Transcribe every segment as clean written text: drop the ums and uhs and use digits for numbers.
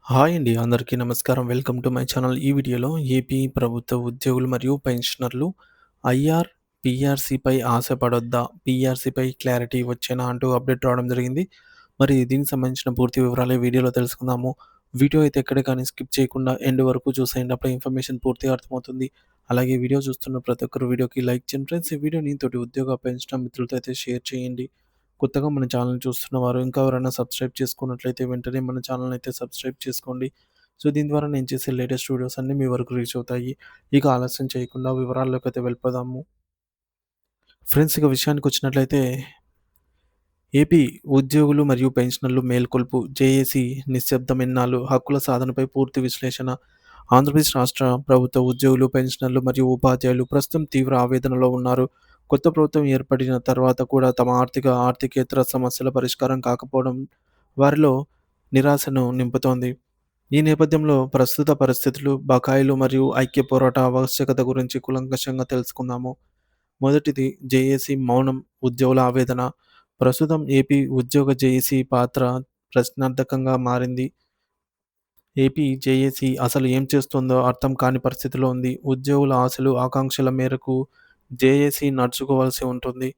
Hi అండి. అందరికీ నమస్కారం. Welcome to my channel. ఈ వీడియోలో ఏపీ ప్రభుత్వ ఉద్యోగులు మరియు పెన్షనర్లు ఐఆర్, పీఆర్సీపై ఆశపడొద్దా? పీఆర్సీపై క్లారిటీ వచ్చేనా? అంటూ అప్డేట్ రావడం జరిగింది. మరి దీనికి సంబంధించిన పూర్తి వివరాలు ఈ వీడియోలో తెలుసుకుందాము. వీడియో అయితే ఎక్కడ కానీ స్కిప్ చేయకుండా ఎండ్ వరకు చూసేయండి. అప్పుడే ఇన్ఫర్మేషన్ పూర్తిగా అర్థమవుతుంది. అలాగే వీడియో చూస్తున్న ప్రతి ఒక్కరు వీడియోకి లైక్ చేయండి ఫ్రెండ్స్. ఈ వీడియోని తోటి ఉద్యోగ పెన్షన్ మిత్రులతో అయితే షేర్ చేయండి. కొత్తగా మన ఛానల్‌ని చూస్తున్నవారు ఇంకా ఎవరైనా సబ్స్క్రైబ్ చేసుకున్నట్లయితే వెంటనే మన ఛానల్‌ని అయితే సబ్స్క్రైబ్ చేసుకోండి. సో, దీని ద్వారా నేను చేసే లేటెస్ట్ వీడియోస్ అన్నీ మీ వరకు రీచ్ అవుతాయి. ఇక ఆలస్యం చేయకుండా వివరాల్లోకైతే వెళ్ళిపోదాము. ఫ్రెండ్స్ ఇక విషయానికొచ్చినట్లయితే ఏపీ ఉద్యోగులు మరియు పెన్షనర్లు మేల్కొల్పు జేఏసీ నిశ్శబ్దం ఎన్నాళ్ళు హక్కుల సాధనపై పూర్తి విశ్లేషణ. ఆంధ్రప్రదేశ్ రాష్ట్ర ప్రభుత్వ ఉద్యోగులు, పెన్షనర్లు మరియు ఉపాధ్యాయులు ప్రస్తుతం తీవ్ర ఆవేదనలో ఉన్నారు. కొత్త ప్రభుత్వం ఏర్పడిన తర్వాత కూడా తమ ఆర్థికేతర సమస్యల పరిష్కారం కాకపోవడం వారిలో నిరాశను నింపుతోంది. ఈ నేపథ్యంలో ప్రస్తుత పరిస్థితులు, బకాయిలు మరియు ఐక్య పోరాట ఆవశ్యకత గురించి కూలంకషంగా తెలుసుకుందాము. మొదటిది జేఏసీ మౌనం ఉద్యోగుల ఆవేదన. ప్రస్తుతం ఏపీ ఉద్యోగ జేఏసీ పాత్ర ప్రశ్నార్థకంగా మారింది. ఏపీ జేఏసీ అసలు ఏం చేస్తుందో అర్థం కాని పరిస్థితిలో ఉంది. ఉద్యోగుల ఆశలు, ఆకాంక్షల మేరకు జేఏసీ నడుచుకోవాల్సి ఉంటుంది.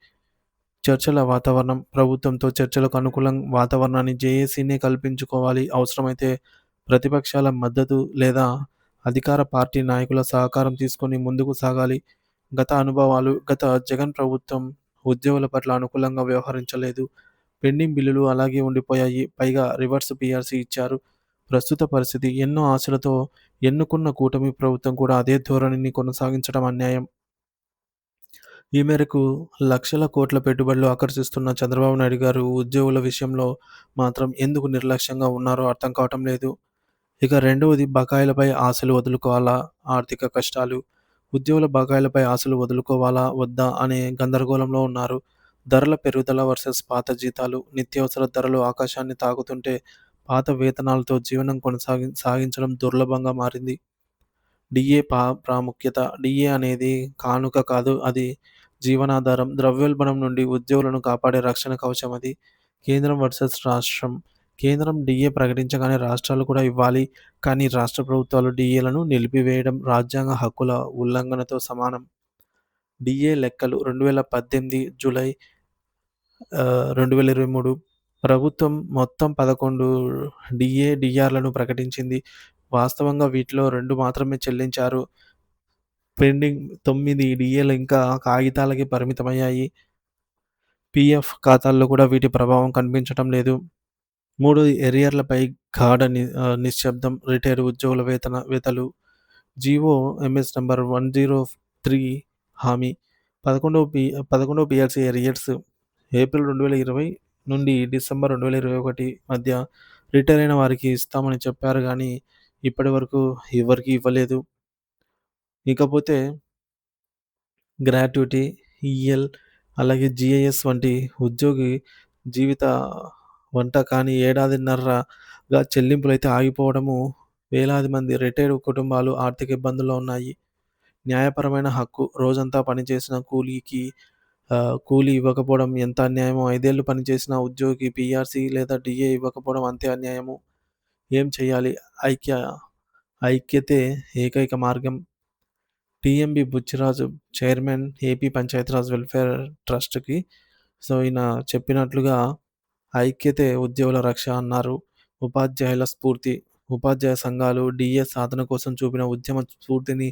చర్చల వాతావరణం ప్రభుత్వంతో చర్చలకు అనుకూలం వాతావరణాన్ని జేఏసీనే కల్పించుకోవాలి. అవసరమైతే ప్రతిపక్షాల మద్దతు లేదా అధికార పార్టీ నాయకుల సహకారం తీసుకొని ముందుకు సాగాలి. గత జగన్ ప్రభుత్వం ఉద్యోగుల పట్ల అనుకూలంగా వ్యవహరించలేదు. పెండింగ్ బిల్లులు అలాగే ఉండిపోయాయి. పైగా రివర్స్ పీఆర్సీ ఇచ్చారు. ప్రస్తుత పరిస్థితి ఎన్నో ఆశలతో ఎన్నుకున్న కూటమి ప్రభుత్వం కూడా అదే ధోరణిని కొనసాగించడం అన్యాయం. ఈ మేరకు లక్షల కోట్ల పెట్టుబడులు ఆకర్షిస్తున్న చంద్రబాబు నాయుడు గారు ఉద్యోగుల విషయంలో మాత్రం ఎందుకు నిర్లక్ష్యంగా ఉన్నారో అర్థం కావటం లేదు. ఇక రెండవది బకాయిలపై ఆశలు వదులుకోవాలా? ఆర్థిక కష్టాలు. ఉద్యోగుల బకాయిలపై ఆశలు వదులుకోవాలా? వద్దా? అనే గందరగోళంలో ఉన్నారు. ధరల పెరుగుదల వర్సెస్ పాత జీతాలు. నిత్యావసర ధరలు ఆకాశాన్ని తాకుతుంటే పాత వేతనాలతో జీవనం సాగించడం దుర్లభంగా మారింది. డిఏ ప్రాముఖ్యత. డిఏ అనేది కానుక కాదు. అది జీవనాధారం. ద్రవ్యోల్బణం నుండి ఉద్యోగులను కాపాడే రక్షణ కవచం అది. కేంద్రం వర్సెస్ రాష్ట్రం. కేంద్రం డిఏ ప్రకటించగానే రాష్ట్రాలు కూడా ఇవ్వాలి. కానీ రాష్ట్ర ప్రభుత్వాలు డిఏలను నిలిపివేయడం రాజ్యాంగ హక్కుల ఉల్లంఘనతో సమానం. డిఏ లెక్కలు 2018 జూలై 2023 ప్రభుత్వం మొత్తం 11 డిఆర్‌లను ప్రకటించింది. వాస్తవంగా వీటిలో 2 మాత్రమే చెల్లించారు. పెండింగ్ 9 డీఏలు ఇంకా కాగితాలకే పరిమితమయ్యాయి. పీఎఫ్ ఖాతాల్లో కూడా వీటి ప్రభావం కనిపించటం లేదు. 3 ఎరియర్‌లపై నిశ్శబ్దం. రిటైర్డ్ ఉద్యోగుల వేతలు. జీవో ఎంఎస్ నంబర్ 103 హామీ. 11వ పీఆర్సీ ఎరియర్స్ ఏప్రిల్ 2020 నుండి డిసెంబర్ 2021 మధ్య రిటైర్ అయిన వారికి ఇస్తామని చెప్పారు గానీ, ఇప్పటివరకు ఎవరికీ ఇవ్వలేదు. ఇకపోతే గ్రాట్యుటీ, ఈఎల్ అలాగే జీఐఎస్ వంటి ఉద్యోగి జీవిత వంట కానీ ఏడాదిన్నరగా చెల్లింపులైతే ఆగిపోవడము, వేలాది మంది రిటైర్డ్ కుటుంబాలు ఆర్థిక ఇబ్బందుల్లో ఉన్నాయి. న్యాయపరమైన హక్కు. రోజంతా పనిచేసిన కూలీ ఇవ్వకపోవడం ఎంత అన్యాయమో, 5 ఏళ్లు పనిచేసిన ఉద్యోగికి పీఆర్సీ లేదా డీఏ ఇవ్వకపోవడం అంతే అన్యాయము. ఏం చేయాలి? ఐక్య ఐక్యతే ఏకైక మార్గం. TMB Buchiraju chairman AP Panchayati Raj welfare ట్రస్ట్‌కి. సో, ఈయన చెప్పినట్లుగా ఐక్యతే ఉద్యోగుల రక్ష అన్నారు. ఉపాధ్యాయుల స్ఫూర్తి. ఉపాధ్యాయ సంఘాలు డీఏ సాధన కోసం చూపిన ఉద్యమ స్ఫూర్తిని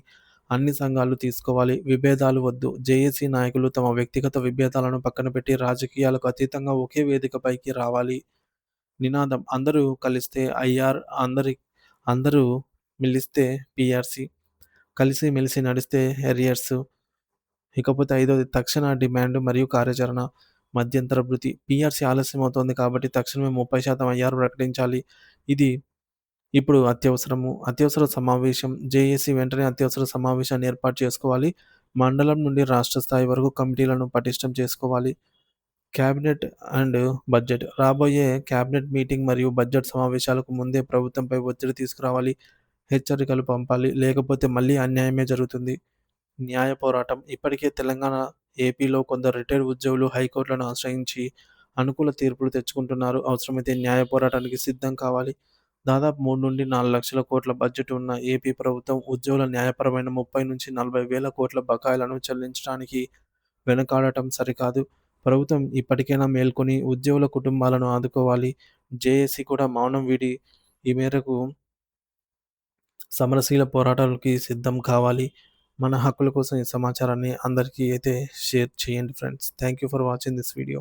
అన్ని సంఘాలు తీసుకోవాలి. విభేదాలు వద్దు. జేఏసీ నాయకులు తమ వ్యక్తిగత విభేదాలను పక్కన పెట్టి రాజకీయాలకు అతీతంగా ఒకే వేదికపైకి రావాలి. నినాదం అందరూ కలిస్తే ఐఆర్, అందరూ మిలిస్తే పీఆర్సీ, కలిసి మెలిసి నడిస్తే ఎరియర్స్. ఇకపోతే ఐదోది తక్షణ డిమాండ్ మరియు కార్యాచరణ. మధ్యంతర భృతి. పీఆర్సీ ఆలస్యమవుతోంది కాబట్టి తక్షణమే 30% ఐఆర్ ప్రకటించాలి. ఇది ఇప్పుడు అత్యవసరము. అత్యవసర సమావేశం. జేఏసీ వెంటనే అత్యవసర సమావేశాన్ని ఏర్పాటు చేసుకోవాలి. మండలం నుండి రాష్ట్ర స్థాయి వరకు కమిటీలను పటిష్టం చేసుకోవాలి. Cabinet and budget. రాబోయే క్యాబినెట్ మీటింగ్ మరియు బడ్జెట్ సమావేశాలకు ముందే ప్రభుత్వంపై ఒత్తిడి తీసుకురావాలి. హెచ్చరికలు పంపాలి. లేకపోతే మళ్ళీ అన్యాయమే జరుగుతుంది. న్యాయ పోరాటం. ఇప్పటికే తెలంగాణ, ఏపీలో కొందరు రిటైర్డ్ ఉద్యోగులు హైకోర్టులను ఆశ్రయించి అనుకూల తీర్పులు తెచ్చుకుంటున్నారు. అవసరమైతే న్యాయ పోరాటానికి సిద్ధం కావాలి. దాదాపు 3-4 లక్షల కోట్ల బడ్జెట్ ఉన్న ఏపీ ప్రభుత్వం ఉద్యోగుల న్యాయపరమైన 30-40 వేల కోట్ల బకాయిలను చెల్లించడానికి వెనుకాడటం సరికాదు. ప్రభుత్వం ఇప్పటికైనా మేల్కొని ఉద్యోగుల కుటుంబాలను ఆదుకోవాలి. జేఏసీ కూడా మౌనం వీడి ఈ మేరకు సమరశీల పోరాటాలకి సిద్ధం కావాలి. మన హక్కుల కోసం ఈ సమాచారాన్ని అందరికీ అయితే షేర్ చేయండి friends. Thank you for watching this video.